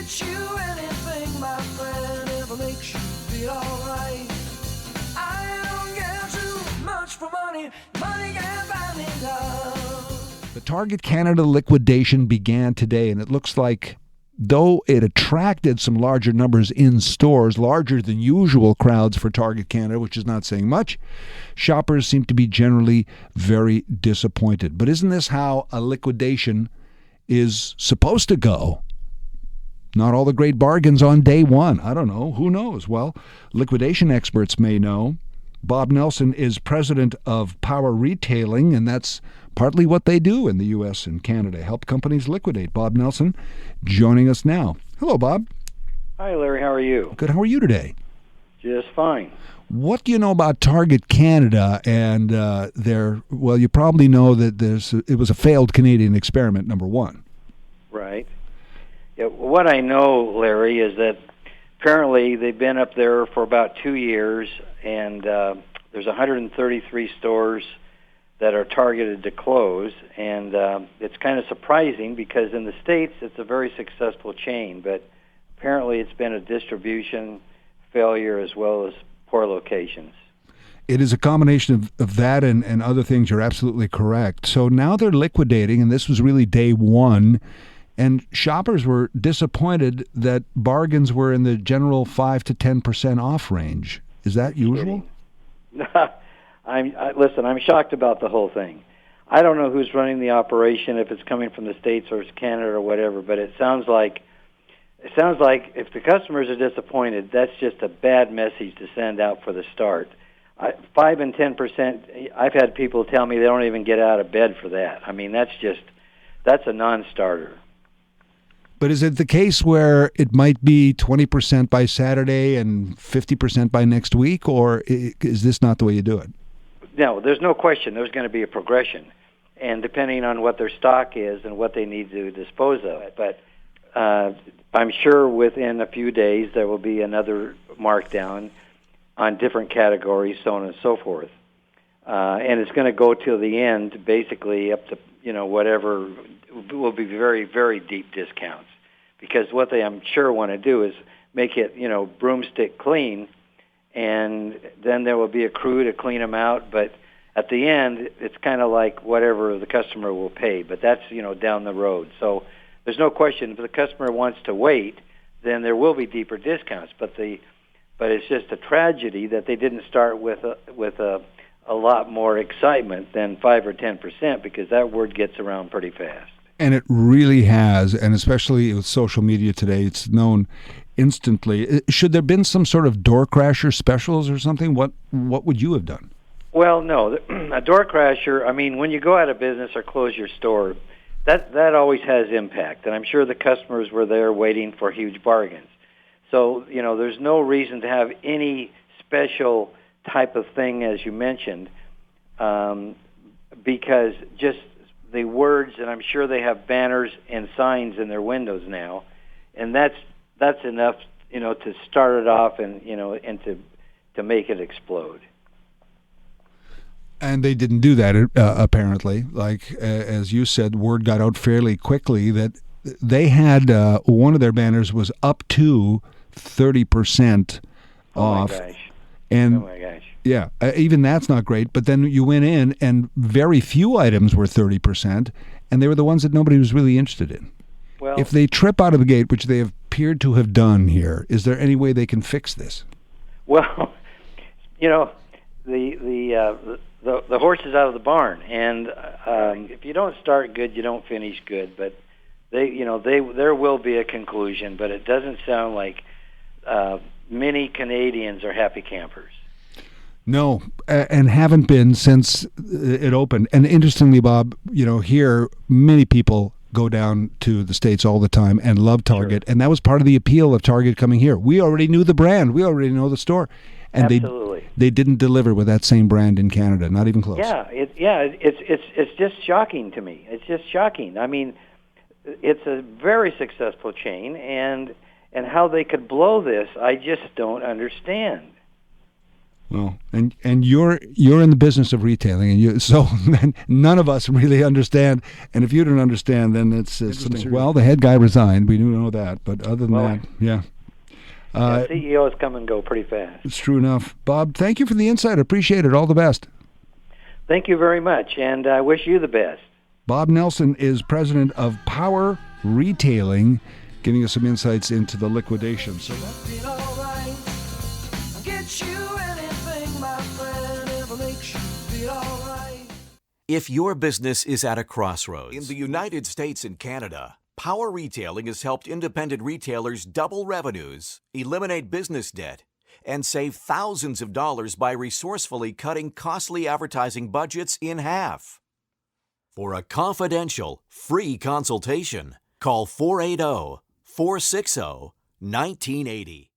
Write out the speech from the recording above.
get you anything, my friend, if it makes you feel alright. I don't get too much for money. Money can't buy me love. The Target Canada liquidation began today, and it looks like, though it attracted some larger numbers in stores, larger than usual crowds for Target Canada, which is not saying much, shoppers seem to be generally very disappointed. But isn't this how a liquidation is supposed to go? Not all the great bargains on day one. I don't know. Who knows? Well, liquidation experts may know. Bob Nelson is president of Power Retailing, and that's partly what they do in the U.S. and Canada, help companies liquidate. Bob Nelson joining us now. Hello, Bob. Hi, Larry. How are you? Good. How are you today? Just fine. What do you know about Target Canada and well, you probably know that it was a failed Canadian experiment, number one. Right. Yeah, what I know, Larry, is that apparently they've been up there for about 2 years, and there's 133 stores that are targeted to close, and it's kind of surprising because in the States it's a very successful chain, but apparently it's been a distribution failure as well as poor locations. It is a combination of that and other things. You're absolutely correct. So now they're liquidating, and this was really day one, and shoppers were disappointed that bargains were in the general 5 to 10% off range. Is that usual? Listen, I'm shocked about the whole thing. I don't know who's running the operation, if it's coming from the States or it's Canada or whatever, but it sounds like if the customers are disappointed, that's just a bad message to send out for the start. 5 and 10%, I've had people tell me they don't even get out of bed for that. I mean, that's a non-starter. But is it the case where it might be 20% by Saturday and 50% by next week, or is this not the way you do it? No, there's no question there's going to be a progression, and depending on what their stock is and what they need to dispose of it. But I'm sure within a few days there will be another markdown on different categories, so on and so forth. And it's going to go till the end, basically up to, whatever will be very, very deep discounts. Because what they, I'm sure, want to do is make it, broomstick clean, and then there will be a crew to clean them out. But at the end, it's kind of like whatever the customer will pay. But that's, down the road. So there's no question, if the customer wants to wait, then there will be deeper discounts. But it's just a tragedy that they didn't start with a lot more excitement than 5 or 10%, because that word gets around pretty fast. And it really has, and especially with social media today, it's known instantly. Should there have been some sort of door crasher specials or something? What would you have done? Well, no. A door crasher, I mean, when you go out of business or close your store, that always has impact. And I'm sure the customers were there waiting for huge bargains. So, there's no reason to have any special type of thing, as you mentioned, because just the words, and I'm sure they have banners and signs in their windows now, and that's enough, to start it off and to make it explode. And they didn't do that, apparently. Like, as you said, word got out fairly quickly that they had one of their banners was up to 30% off. Oh, my gosh. And oh, my gosh. Yeah, even that's not great. But then you went in, and very few items were 30%, and they were the ones that nobody was really interested in. Well, if they trip out of the gate, which they appeared to have done here, is there any way they can fix this? Well, the horse is out of the barn, and if you don't start good, you don't finish good. But there will be a conclusion, but it doesn't sound like many Canadians are happy campers. No, and haven't been since it opened. And interestingly, Bob, here many people go down to the States all the time and love Target, Sure. and that was part of the appeal of Target coming here. We already knew the brand, we already know the store, and Absolutely. they didn't deliver with that same brand in Canada, not even close. It's just shocking to me. It's just shocking. I mean, it's a very successful chain, and how they could blow this, I just don't understand. Well, and you're in the business of retailing, and so none of us really understand. And if you don't understand, then it's something. Well, the head guy resigned. We do know that, but other than that, yeah. CEOs come and go pretty fast. It's true enough. Bob, thank you for the insight. I appreciate it. All the best. Thank you very much, and I wish you the best. Bob Nelson is president of Power Retailing, giving us some insights into the liquidation. So Feel alright. I'll get you anything, my friend, ever makes you feel alright. If your business is at a crossroads in the United States and Canada, Power Retailing has helped independent retailers double revenues, eliminate business debt, and save thousands of dollars by resourcefully cutting costly advertising budgets in half. For a confidential, free consultation, call 480-460-1980.